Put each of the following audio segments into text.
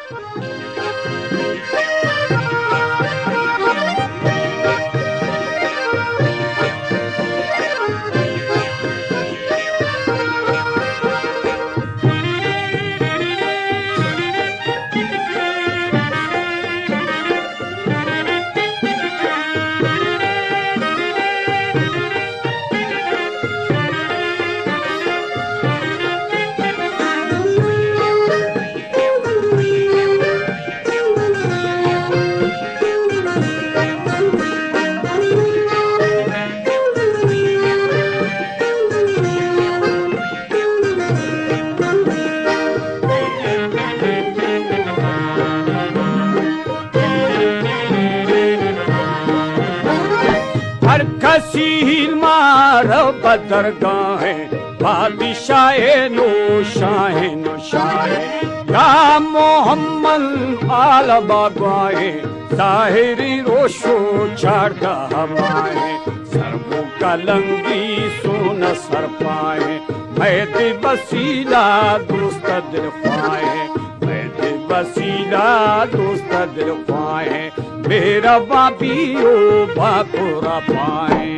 हर खसील मार बदरगाहे बादशाहे नो शाहे या मोहम्मद आल बागवाए साहिरी रोशो छाड़ा हमारे सरबो कलंगी सोन सर पाए मैं वसीला दोस्त दिल पाए मैं वसीला दोस्त दिल पाए मेरा बाबियो बाकुरा पाए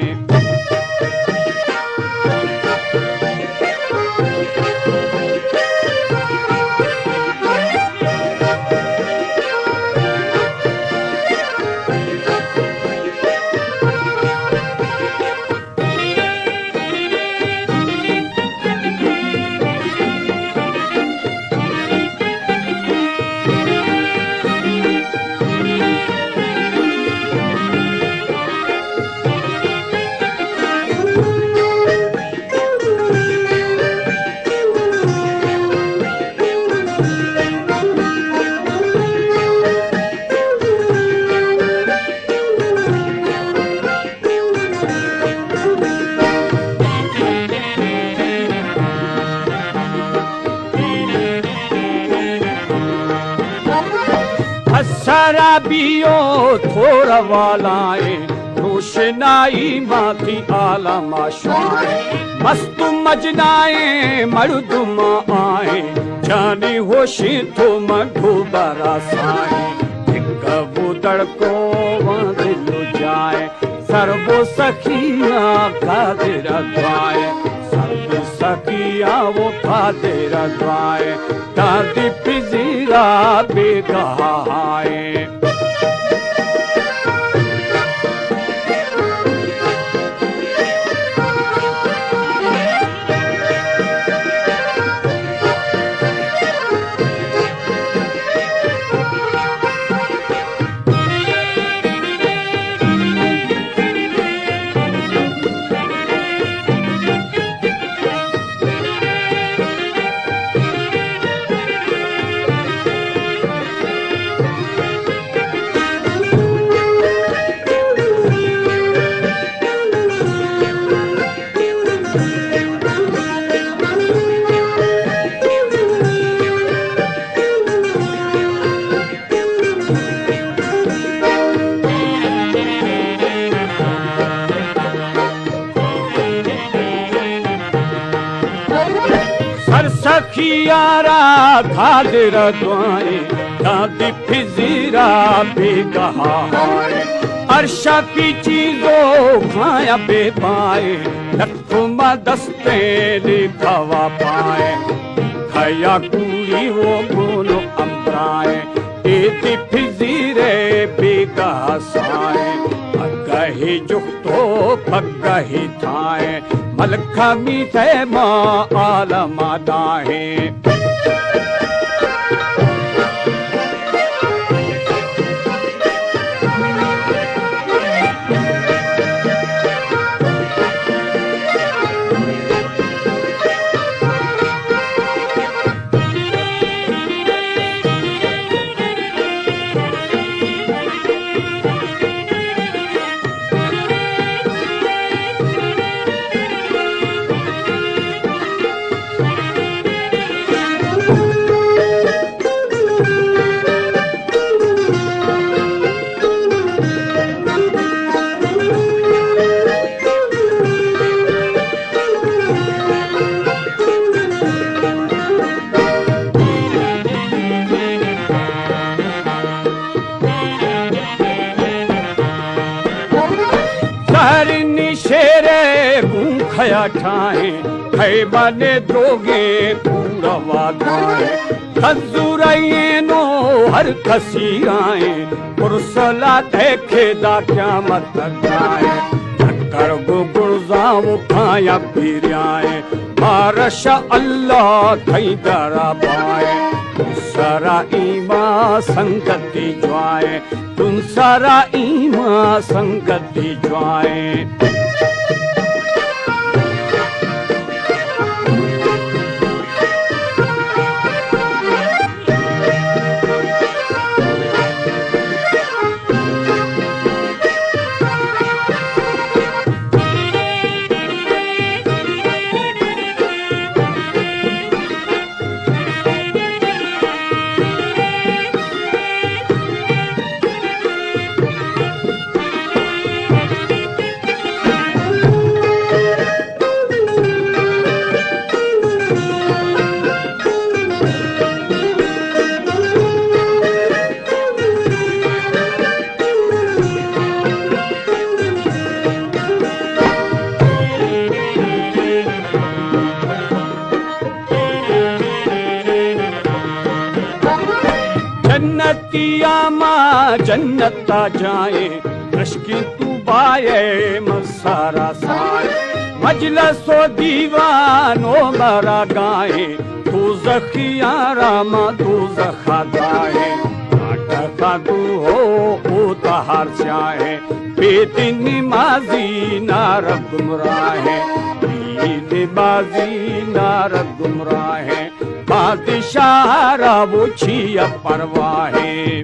शराबियो थोड़ा वालाए रोशनाई माथी आला माशाए मस्त मजनाए मर्दुम आए जानी होशी तो मधु बरसाए एक बुदड़ को दिल जाए सर्वो सखिया कादिर द्वाए सर्व सखिया वो कादिर द्वाए दादी पिजीरा बेगहाए सखियारा खादिर द्वाए दादी फिजीरा बेगहाए अर्शा की चीजों खाया बेपाए लखुमा दस्ते लिखवा पाए खाया कुड़ी वो बोलो अम्बराए एती फिजीरे बेगहाए पगही जुख्तो पगही थाए मलखा मीठे माँ आलमा दाहे खया ठाए है माने द्रोगे पूरा वादाए खजुराए नो हर कसी आए पुरसला देखे दा क्या मत गाए कर गुरजाओ खाया पीरियाए मारश अल्लाह थई दरा पाए सारा ईमा संगति ज्वाए तुम सारा ईमा संगति ज्वाए जन्नतिया माँ जन्नता जाए रश्की तू बाए मसारा साए मजलसो दीवानो मरा गाए तू जखिया रामा तू जखा गाए नाटका तू हो उतार जाए बेटी निमाजी नार गुमराहे बाजी नार गुमराहे बादशाह वो छिया परवाहे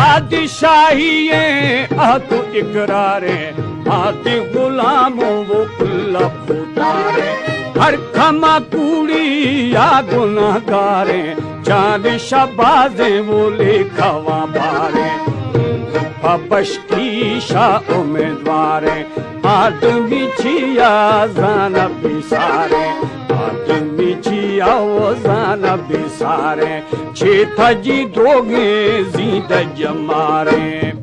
बादशाहिए आतु इकरारे आते गुलामों वो कुल्ला फुतारे हर खमा कूड़ी या गुनाहगारे चांद शबाजे वो लेखवा बारे बशकी शाह उम्मीदवारे आदमी छिया जाना बिसारे आदमी छिया वो जाना बिसारे छेथा जी दोगे जीद जमारे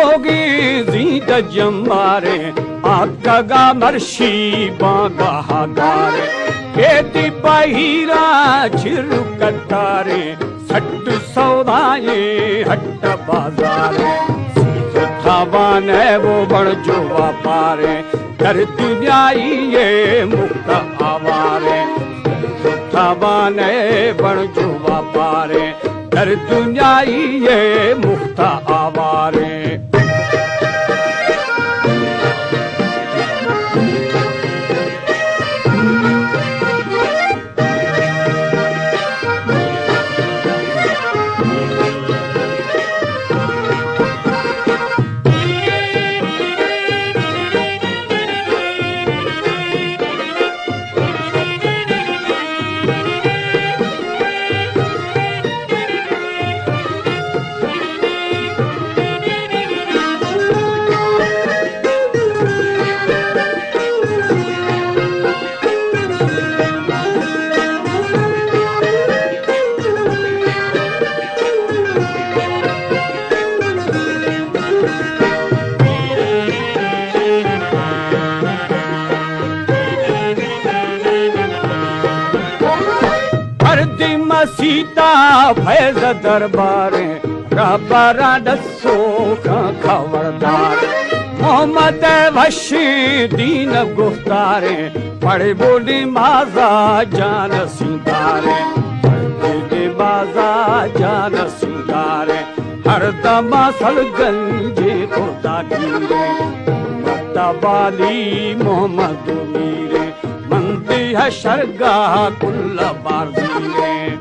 द्रोगे जीद जमारे आगा मर्शी बागा हागारे खेती बहिरा छिरु कटारे सट सौदाए हट बाजारे थावान है वो बड़ जो व्यापारे कर दुनियाई ये मुक्त आवारे थावान है बड़ जो व्यापारे कर दुनियाई ये मुक्त आवारे सीता फैज़ दरबारे रबरा दसो खबरदार मोहम्मद वशी दीन गुफ्तारे पढ़े बोली माजा जान सिंगारे पढ़े बाजा जान सिंगारे हर दमा सलगंजे खुदा गिरे तबाली मोहम्मद मीरे मंदी है शरगाह कुल बार